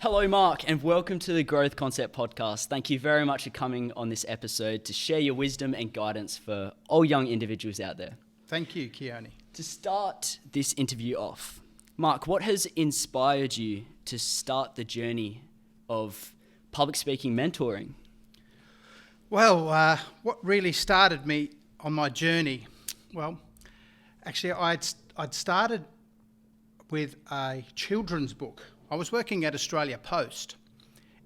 Hello, Mark, and welcome to the Growth Concept Podcast. Thank you very much for coming on this episode to share your wisdom and guidance for all young individuals out there. Thank you, Keone. To start this interview off, Mark, what has inspired you to start the journey of public speaking mentoring? Well, what really started me on my journey, actually I'd started with a children's book. I was working at Australia Post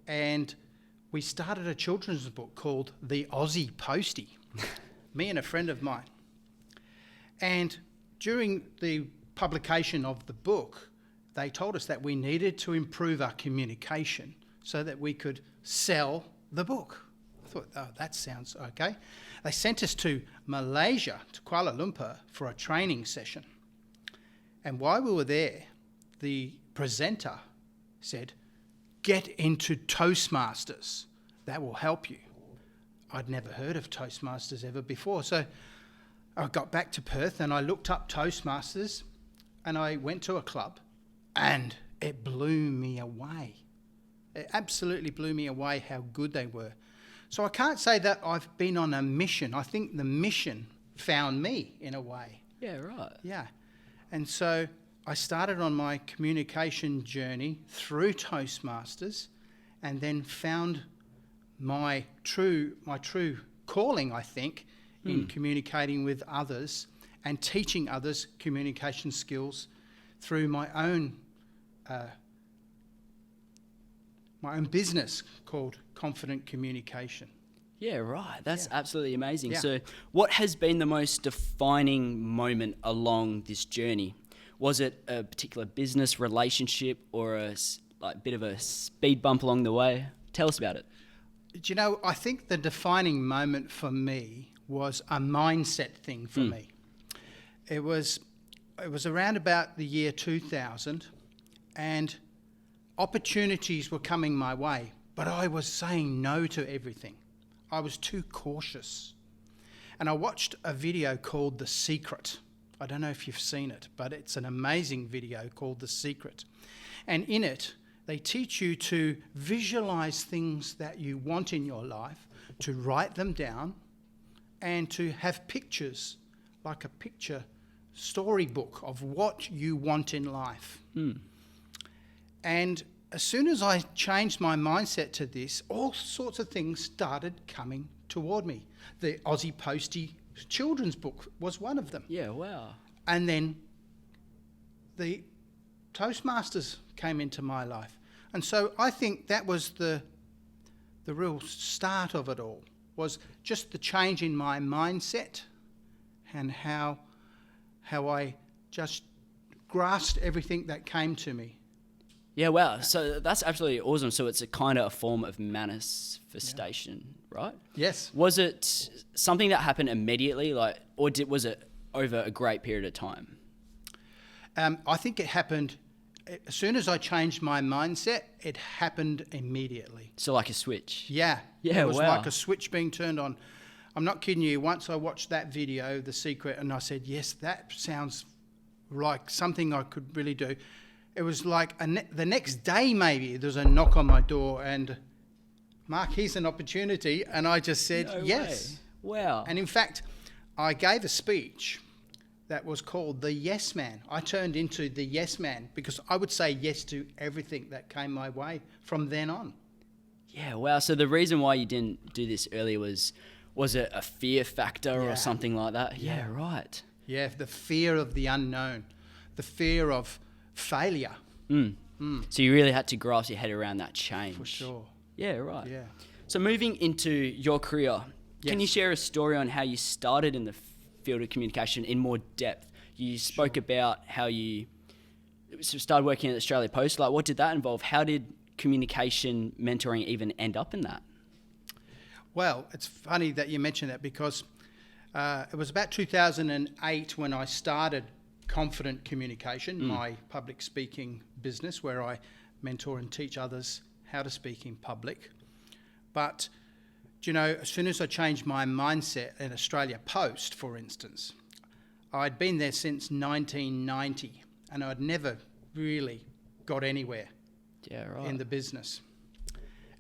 and we started a children's book called The Aussie Postie, me and a friend of mine. And during the publication of the book, they told us that we needed to improve our communication so that we could sell the book. I thought, oh, that sounds okay. They sent us to Malaysia, to Kuala Lumpur, for a training session. And while we were there, the presenter said, get into Toastmasters. That will help you. I'd never heard of Toastmasters ever before. So I got back to Perth and I looked up Toastmasters and I went to a club and it blew me away. It absolutely blew me away how good they were. So I can't say that I've been on a mission. I think the mission found me in a way. Yeah, right. Yeah. And so I started on my communication journey through Toastmasters and then found my true calling, I think, in communicating with others and teaching others communication skills through my own business called Confident Communication. Yeah, right. That's absolutely amazing. Yeah. So what has been the most defining moment along this journey? Was it a particular business relationship or a bit of a speed bump along the way? Tell us about it. Do you know, I think the defining moment for me was a mindset thing for me. It was around about the year 2000 and opportunities were coming my way, but I was saying no to everything. I was too cautious. And I watched a video called The Secret. I don't know if you've seen it, but it's an amazing video called The Secret. And in it, they teach you to visualize things that you want in your life, to write them down, and to have pictures, like a picture storybook of what you want in life. And as soon as I changed my mindset to this, all sorts of things started coming toward me. The Aussie Postie children's book was one of them. Yeah, wow. And then the Toastmasters came into my life. And so I think that was the real start of it all, was just the change in my mindset and how I just grasped everything that came to me. Yeah, wow. So that's absolutely awesome. So it's a kind of a form of manifestation, right? Yes. Was it something that happened immediately, was it over a great period of time? I think it happened as soon as I changed my mindset. It happened immediately. So like a switch. Yeah. Yeah, it was wow. like a switch being turned on. I'm not kidding you. Once I watched that video, The Secret, and I said, yes, that sounds like something I could really do. It was like the next day maybe there was a knock on my door and, Mark, here's an opportunity. And I just said, No yes. way. Wow. And in fact, I gave a speech that was called The Yes Man. I turned into the Yes Man because I would say yes to everything that came my way from then on. Yeah, wow. So the reason why you didn't do this earlier was it a fear factor or something like that? Yeah, right. Yeah, the fear of the unknown, the fear of failure. So you really had to grasp your head around that change. For sure. Yeah, right. Yeah. So moving into your career, can you Yes. share a story on how you started in the field of communication in more depth? You spoke about how you started working at Australia Post. Like, what did that involve? How did communication mentoring even end up in that? Well, it's funny that you mention that because it was about 2008 when I started Confident Communication, my public speaking business, where I mentor and teach others how to speak in public. But, you know, as soon as I changed my mindset at Australia Post, for instance, I'd been there since 1990 and I'd never really got anywhere. Yeah, right. in the business.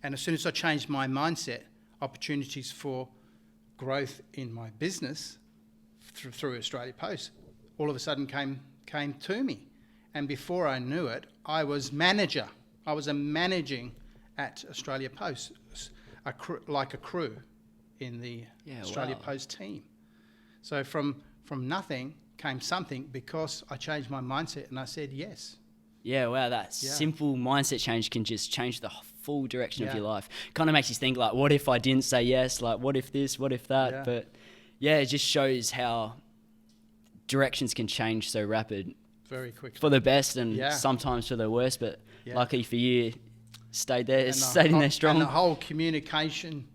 And as soon as I changed my mindset, opportunities for growth in my business through Australia Post all of a sudden came to me. And before I knew it, I was manager. I was managing at Australia Post, like a crew in the Australia Post team. So from nothing came something because I changed my mindset and I said yes. Yeah, wow, that simple mindset change can just change the full direction of Yeah. your life. Kind of makes you think, like, what if I didn't say yes? Like, what if this? What if that? Yeah. But yeah, it just shows how directions can change so rapid Very quickly. for the best and sometimes for the worst. But luckily for you, stayed there, stayed in there strong. And the whole communication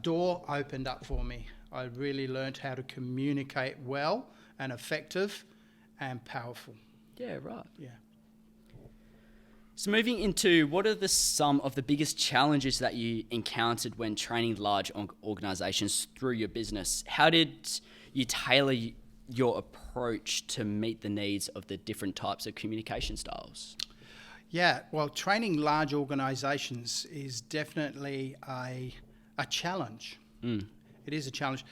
door opened up for me. I really learned how to communicate well and effective and powerful. Yeah, right. Yeah. So moving into, what are some of the biggest challenges that you encountered when training large organizations through your business? How did you tailor your approach to meet the needs of the different types of communication styles? Yeah, well, training large organizations is definitely a challenge. It is a challenge.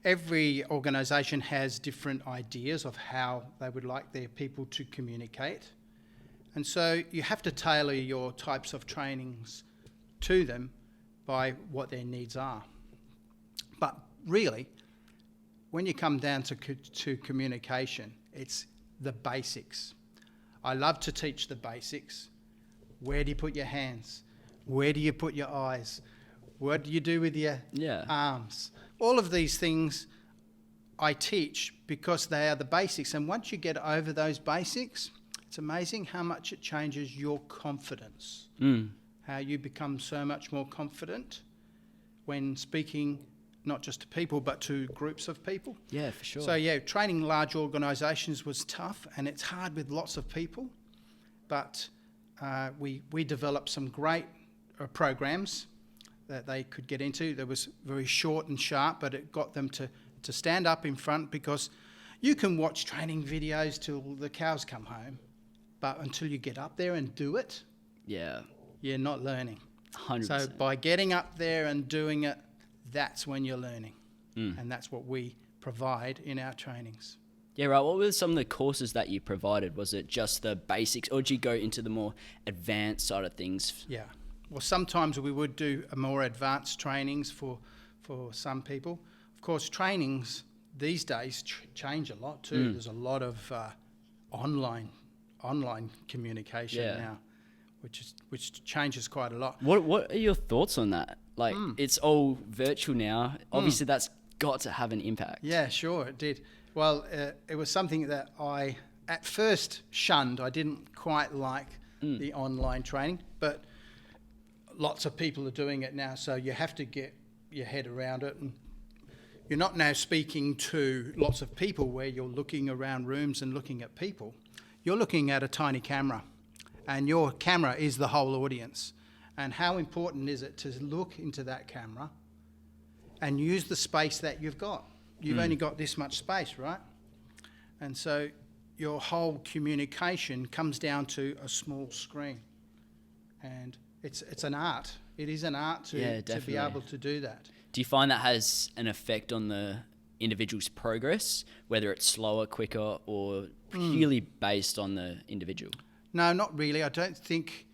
Every organization has different ideas of how they would like their people to communicate. And so you have to tailor your types of trainings to them by what their needs are. But really, when you come down to communication, it's the basics. I love to teach the basics. Where do you put your hands? Where do you put your eyes? What do you do with your arms? All of these things I teach because they are the basics. And once you get over those basics, it's amazing how much it changes your confidence. How you become so much more confident when speaking not just to people but to groups of people. Yeah, for sure. So yeah, training large organisations was tough and it's hard with lots of people. But we developed some great programs that they could get into. That was very short and sharp, but it got them to stand up in front, because you can watch training videos till the cows come home, but until you get up there and do it, you're not learning. 100%. So by getting up there and doing it, that's when you're learning. And that's what we provide in our trainings. Yeah, right. What were some of the courses that you provided? Was it just the basics, or did you go into the more advanced side of things? Yeah. Well, sometimes we would do a more advanced trainings for some people. Of course, trainings these days change a lot too. There's a lot of online communication now, which changes quite a lot. What are your thoughts on that? Like, it's all virtual now. Obviously, that's got to have an impact. Yeah, sure, it did. Well, it was something that I at first shunned. I didn't quite like the online training, but lots of people are doing it now, so you have to get your head around it. And you're not now speaking to lots of people where you're looking around rooms and looking at people. You're looking at a tiny camera, and your camera is the whole audience. And how important is it to look into that camera and use the space that you've got? You've only got this much space, right? And so your whole communication comes down to a small screen. And it's an art. It is an art to be able to do that. Do you find that has an effect on the individual's progress, whether it's slower, quicker, or purely based on the individual? No, not really. I don't think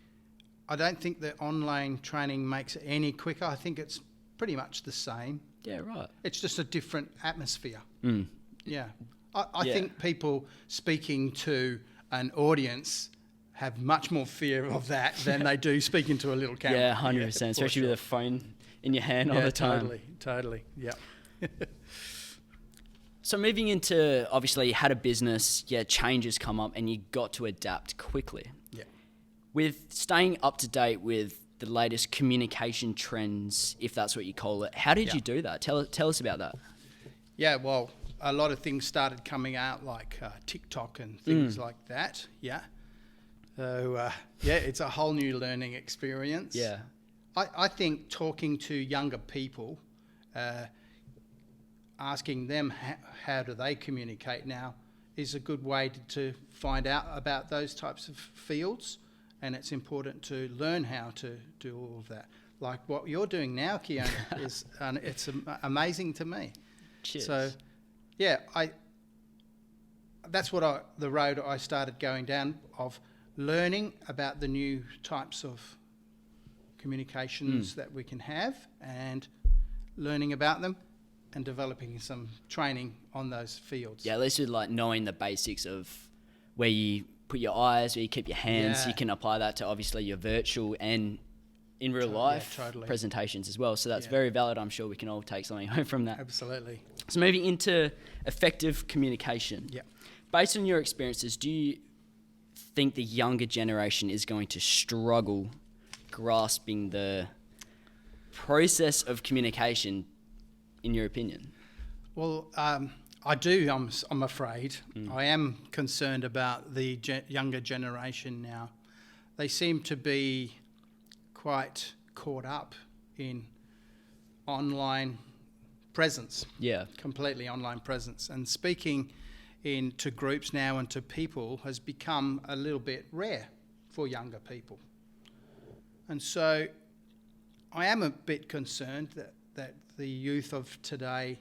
that online training makes it any quicker. I think it's pretty much the same. Yeah, right. It's just a different atmosphere. Yeah. I think people speaking to an audience have much more fear of that than they do speaking to a little camera. Yeah, 100%, especially with a phone in your hand all the time. Totally, yeah. So moving into, obviously you had a business, changes come up and you got to adapt quickly. Yeah. With staying up to date with the latest communication trends, if that's what you call it, how did you do that? Tell us about that. Yeah, well, a lot of things started coming out like TikTok and things like that, yeah. So, it's a whole new learning experience. Yeah. I think talking to younger people, asking them how do they communicate now is a good way to find out about those types of fields and it's important to learn how to do all of that. Like what you're doing now, Kiona, is it's amazing to me. Cheers. So, yeah, that's the road I started going down, of learning about the new types of communications that we can have, and learning about them and developing some training on those fields. Yeah, at least with like knowing the basics of where you put your eyes, where you keep your hands, you can apply that to obviously your virtual and in real life presentations as well. So that's very valid. I'm sure we can all take something home from that. Absolutely. So moving into effective communication. Yeah. Based on your experiences, do you think the younger generation is going to struggle grasping the process of communication, in your opinion? Well, I do, I'm afraid. I am concerned about the younger generation now. They seem to be quite caught up in online presence. Yeah. Completely online presence. And speaking to groups now and to people has become a little bit rare for younger people. And so I am a bit concerned that the youth of today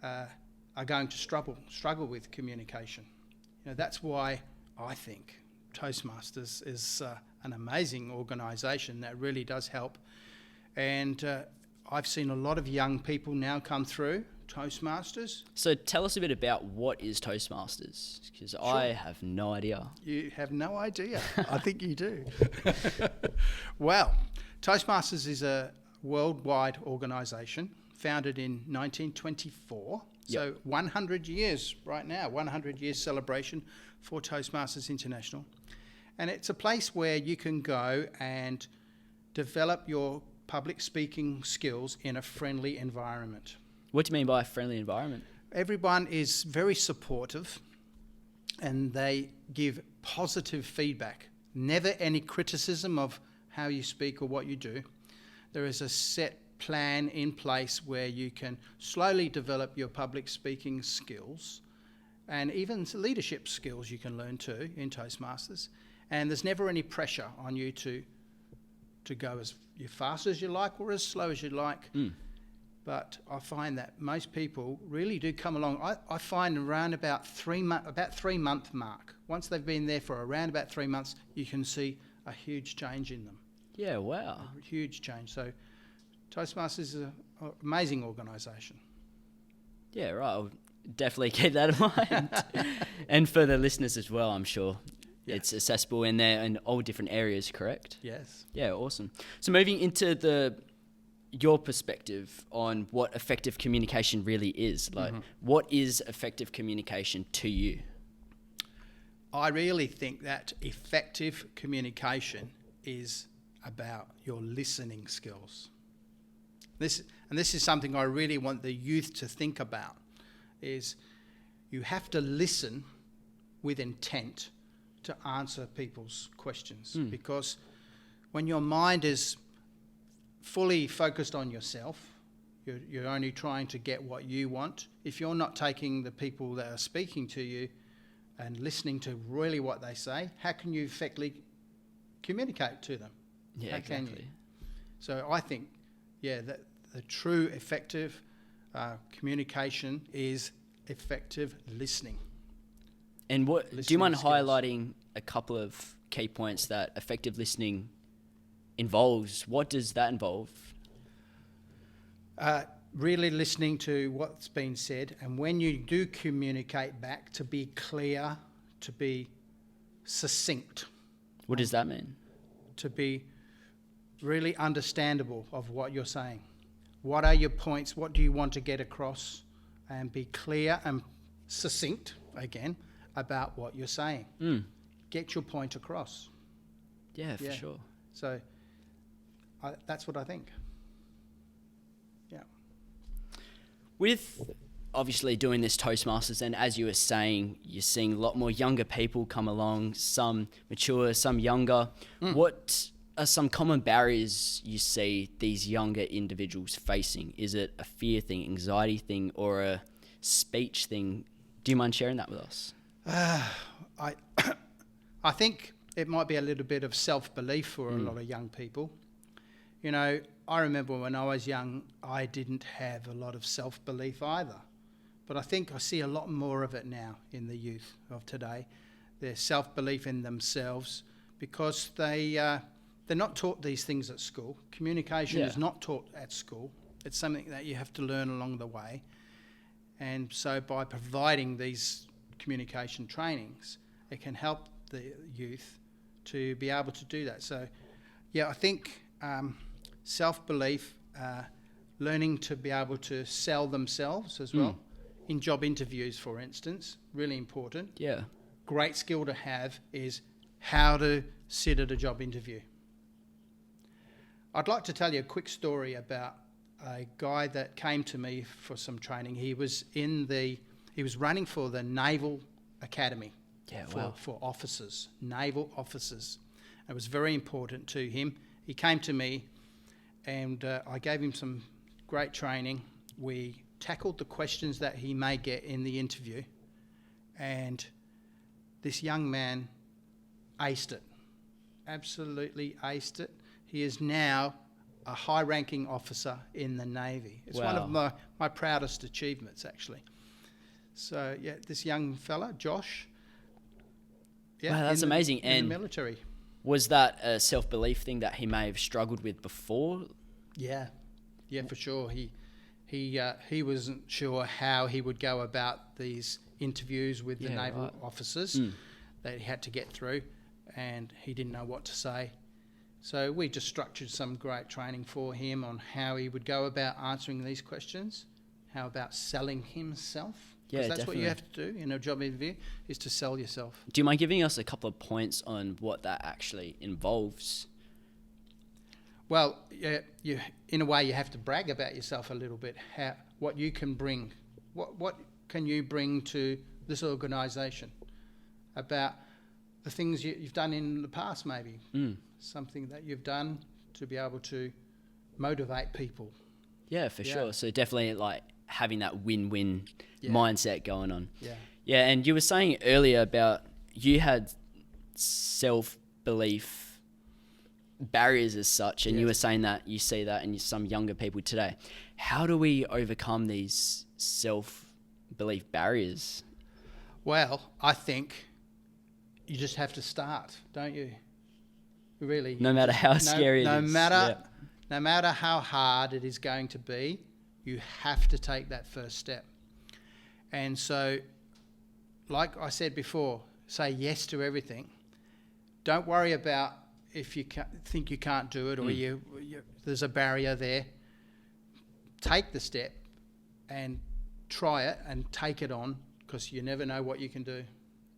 are going to struggle with communication. That's why I think Toastmasters is an amazing organisation that really does help. And I've seen a lot of young people now come through Toastmasters. So tell us a bit about what is Toastmasters, because I have no idea. You have no idea. I think you do. Well, Toastmasters is a worldwide organisation founded in 1924. So 100 years right now, 100 years celebration for Toastmasters International. And it's a place where you can go and develop your public speaking skills in a friendly environment. What do you mean by a friendly environment? Everyone is very supportive and they give positive feedback. Never any criticism of how you speak or what you do. There is a set plan in place where you can slowly develop your public speaking skills, and even leadership skills you can learn too in Toastmasters. And there's never any pressure on you to go as fast as you like or as slow as you like. But I find that most people really do come along. I find around about 3 month mark, once they've been there for around about 3 months, you can see a huge change in them. Yeah, wow. A huge change. So Toastmasters is an amazing organisation. Yeah, right. I'll definitely keep that in mind. And for the listeners as well, I'm sure it's accessible in there in all different areas, correct? Yes. Yeah, awesome. So moving into your perspective on what effective communication really is. Like, what is effective communication to you? I really think that effective communication is about your listening skills. This is something I really want the youth to think about, is you have to listen with intent to answer people's questions. Because when your mind is fully focused on yourself, you're only trying to get what you want. If you're not taking the people that are speaking to you and listening to really what they say, how can you effectively communicate to them? Yeah, how exactly. can you? So I think, that the true effective communication is effective listening. And do you mind highlighting a couple of key points that effective listening involves? What does that involve? Really listening to what's been said, and when you do communicate back, to be clear, to be succinct. What does that mean? To be really understandable of what you're saying. What are your points? What do you want to get across? And be clear and succinct, again, about what you're saying. Get your point across. Yeah, for sure. So that's what I think. Yeah. With obviously doing this Toastmasters, and as you were saying, you're seeing a lot more younger people come along, some mature, some younger. What are some common barriers you see these younger individuals facing? Is it a fear thing, anxiety thing, or a speech thing? Do you mind sharing that with us? I think it might be a little bit of self-belief for a lot of young people. You know, I remember when I was young, I didn't have a lot of self-belief either. But I think I see a lot more of it now in the youth of today. Their self-belief in themselves, because they're not taught these things at school. Communication is not taught at school. It's something that you have to learn along the way. And so by providing these communication trainings, it can help the youth to be able to do that. So, yeah, I think self-belief, learning to be able to sell themselves as well, in job interviews, for instance, really important. Yeah. Great skill to have is how to sit at a job interview. I'd like to tell you a quick story about a guy that came to me for some training. He was running for the Naval Academy for officers, naval officers. It was very important to him. He came to me and I gave him some great training. We tackled the questions that he may get in the interview, and this young man aced it, absolutely aced it. He is now a high-ranking officer in the Navy. It's one of my proudest achievements, actually. So, yeah, this young fella, Josh. Yeah, wow, that's amazing. In the military. Was that a self-belief thing that he may have struggled with before? Yeah, for sure. He wasn't sure how he would go about these interviews with the naval officers that he had to get through, and he didn't know what to say. So we just structured some great training for him on how he would go about answering these questions, how about selling himself. Because that's definitely what you have to do in a job interview, is to sell yourself. Do you mind giving us a couple of points on what that actually involves? Well, you in a way you have to brag about yourself a little bit. What you can bring, what can you bring to this organisation? About the things you've done in the past, maybe something that you've done to be able to motivate people. Yeah, for sure. So definitely like having that win-win mindset going on. Yeah, and you were saying earlier about you had self-belief barriers as such, and you were saying that you see that in some younger people today. How do we overcome these self-belief barriers? Well, I think you just have to start, don't you? Really. No matter how scary it is. No matter how hard it is going to be, you have to take that first step. And so, like I said before, say yes to everything. Don't worry about if you think you can't do it or there's a barrier there. Take the step and try it and take it on, because you never know what you can do.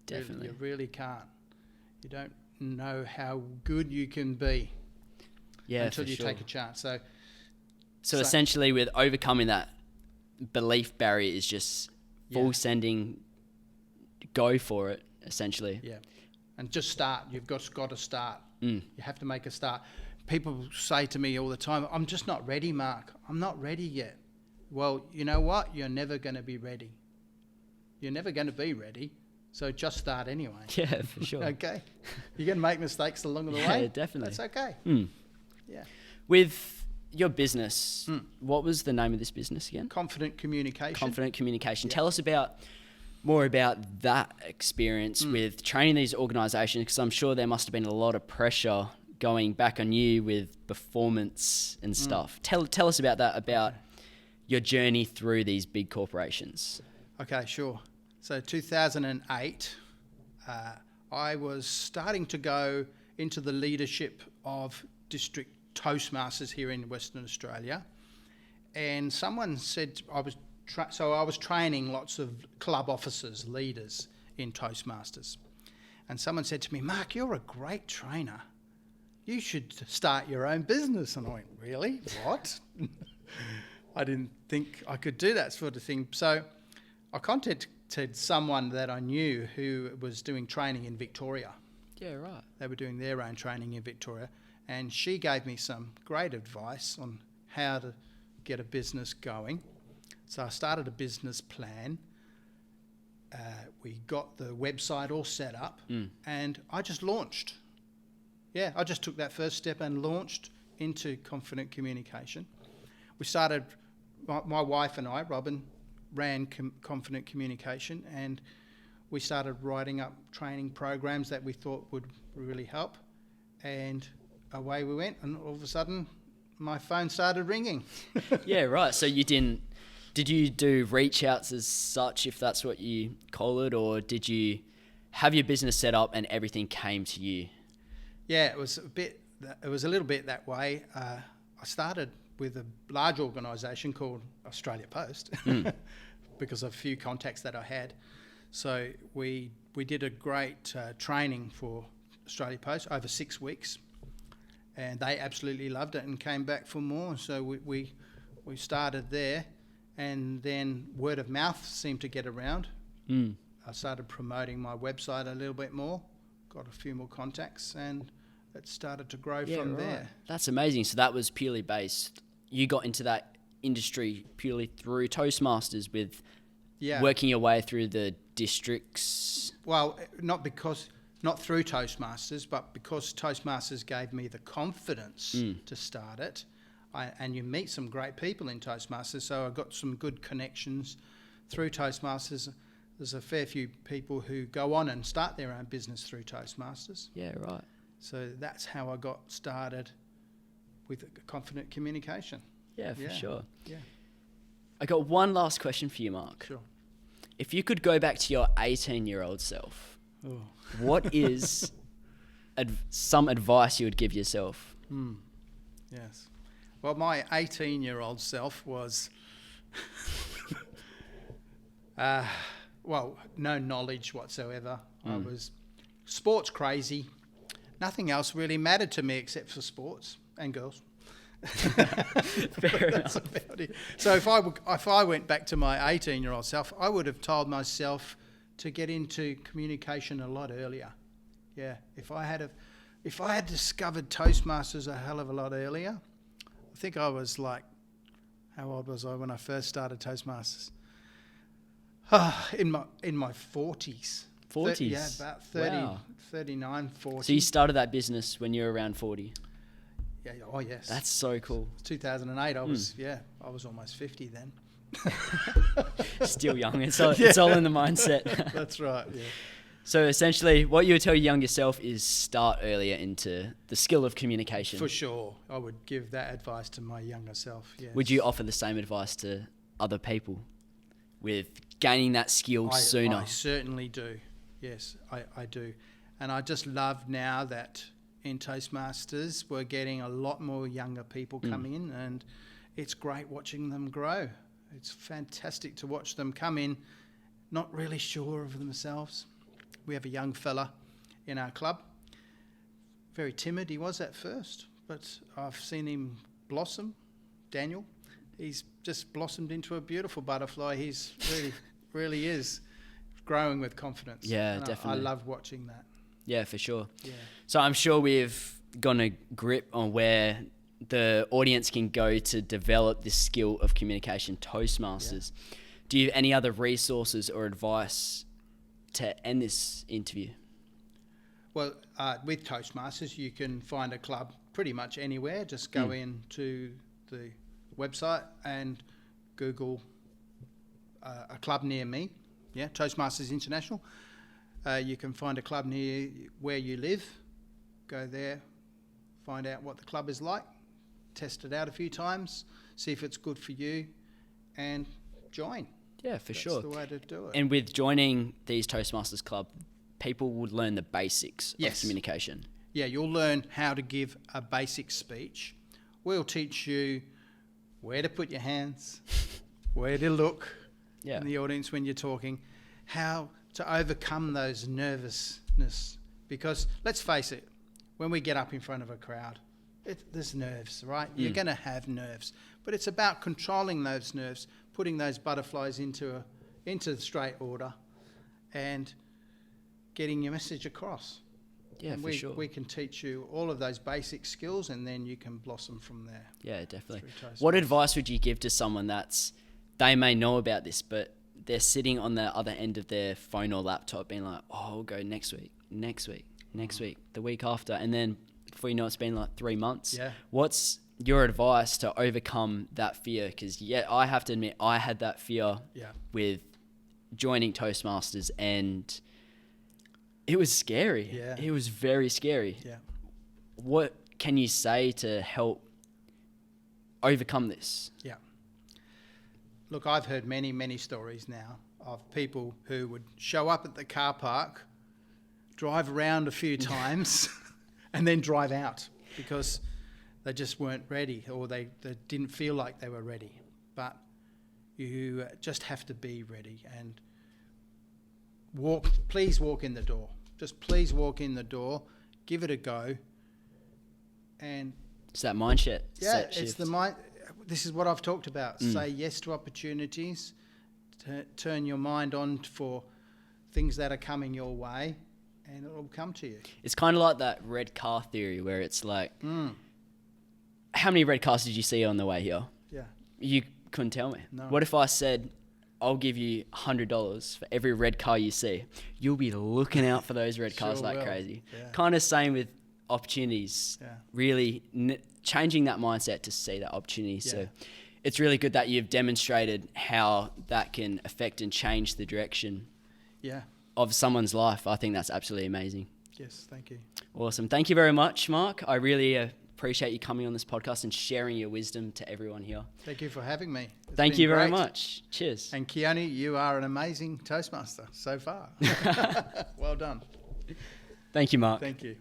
Definitely. You really can't. You don't know how good you can be until you take a chance. So essentially with overcoming that belief barrier is just full sending, go for it, essentially. Yeah. And just start. You've got to start. You have to make a start. People say to me all the time, I'm just not ready, Mark. I'm not ready yet. Well, you know what? You're never going to be ready. You're never going to be ready. So just start anyway. Yeah, for sure. Okay. You're going to make mistakes along the way. Yeah, definitely. That's okay. Yeah. With your business, what was the name of this business again? Confident Communication. Confident Communication. Tell us more about that experience with training these organisations, because I'm sure there must have been a lot of pressure going back on you with performance and stuff. Tell us about that, about your journey through these big corporations. Okay, sure. So 2008, I was starting to go into the leadership of district Toastmasters here in Western Australia, and someone said I was training lots of club officers, leaders in Toastmasters, and someone said to me, Mark, you're a great trainer. You should start your own business. And I went, really? What? I didn't think I could do that sort of thing. So I contacted someone that I knew who was doing training in Victoria. Yeah, right. They were doing their own training in Victoria, and she gave me some great advice on how to get a business going. So I started a business plan. We got the website all set up, and I just launched. Yeah, I just took that first step and launched into confident communication. We started, my wife and I, Robin, ran confident communication, and we started writing up training programs that we thought would really help. And away we went, and all of a sudden my phone started ringing. Yeah, right. So did you do reach outs as such, if that's what you call it, or did you have your business set up and everything came to you? Yeah, it was a little bit that way. I started with a large organisation called Australia Post because of a few contacts that I had. So we did a great training for Australia Post over 6 weeks, and they absolutely loved it and came back for more. So we started there, and then word of mouth seemed to get around. I started promoting my website a little bit more, got a few more contacts, and it started to grow from there. That's amazing. So that was purely based, you got into that industry purely through Toastmasters with working your way through the districts? Well, not through Toastmasters, but because Toastmasters gave me the confidence to start it. And you meet some great people in Toastmasters, so I got some good connections through Toastmasters. There's a fair few people who go on and start their own business through Toastmasters. Yeah, right. So that's how I got started with confident communication. Yeah, for sure. Yeah. I got one last question for you, Mark. Sure. If you could go back to your 18-year-old self, what is some advice you would give yourself? Yes. Well, my 18-year-old self was, no knowledge whatsoever. I was sports crazy. Nothing else really mattered to me except for sports and girls. Fair enough. So if I went back to my 18-year-old self, I would have told myself to get into communication a lot earlier. Yeah, if I had discovered Toastmasters a hell of a lot earlier, I think I was like, how old was I when I first started Toastmasters? In my 40s. 40s? Yeah, about 30, Wow. 39, 40. So you started that business when you were around 40? Yeah, oh yes. That's so cool. 2008, I was almost 50 then. Still young. It's all in the mindset. That's right, yeah. So essentially, what you would tell your younger self is start earlier into the skill of communication. For sure. I would give that advice to my younger self, yes. Would you offer the same advice to other people with gaining that skill sooner? I certainly do. Yes, I do. And I just love now that in Toastmasters we're getting a lot more younger people come in, and it's great watching them grow. It's fantastic to watch them come in not really sure of themselves. We have a young fella in our club, very timid he was at first, but I've seen him blossom. Daniel, he's just blossomed into a beautiful butterfly. He's really is growing with confidence. Yeah, and definitely. I love watching that. Yeah, for sure. Yeah. So I'm sure we've gotten a grip on where the audience can go to develop this skill of communication, Toastmasters. Yeah. Do you have any other resources or advice to end this interview? Well, with Toastmasters, you can find a club pretty much anywhere. Just go into the website and Google a club near me. Yeah, Toastmasters International. You can find a club near where you live. Go there, find out what the club is like, test it out a few times, see if it's good for you, and join. Yeah, for sure. That's the way to do it. And with joining these Toastmasters Club, people would learn the basics of communication. Yeah, you'll learn how to give a basic speech. We'll teach you where to put your hands, where to look in the audience when you're talking, how to overcome those nervousness. Because let's face it, when we get up in front of a crowd, there's nerves, right? You're going to have nerves. But it's about controlling those nerves, putting those butterflies into the straight order and getting your message across. Yeah, and for sure. We can teach you all of those basic skills, and then you can blossom from there. Yeah, definitely. What advice would you give to someone they may know about this, but they're sitting on the other end of their phone or laptop being like, oh, I'll go next week, the week after, and then before you know it's been like 3 months. Yeah. What's your advice to overcome that fear? Because I have to admit, I had that fear with joining Toastmasters, and it was scary. Yeah. It was very scary. Yeah. What can you say to help overcome this? Yeah. Look, I've heard many, many stories now of people who would show up at the car park, drive around a few times, and then drive out because they just weren't ready, or they didn't feel like they were ready. But you just have to be ready and please walk in the door. Just please walk in the door, give it a go. And it's that mindset. yeah, it's the mind. This is what I've talked about. Say yes to opportunities. Turn your mind on for things that are coming your way, and it'll come to you. It's kind of like that red car theory, where it's like, how many red cars did you see on the way here? Yeah. You couldn't tell me. No. What if I said, I'll give you $100 for every red car you see? You'll be looking out for those red cars Sure like will. crazy. Yeah. Kind of same with opportunities. Yeah. Really changing that mindset to see that opportunity. Yeah. So it's really good that you've demonstrated how that can affect and change the direction of someone's life. I think that's absolutely amazing. Yes, thank you. Awesome. Thank you very much, Mark. I really appreciate you coming on this podcast and sharing your wisdom to everyone here. Thank you for having me. Thank you very much. Cheers. And Keone, you are an amazing Toastmaster so far. Well done. Thank you, Mark. Thank you.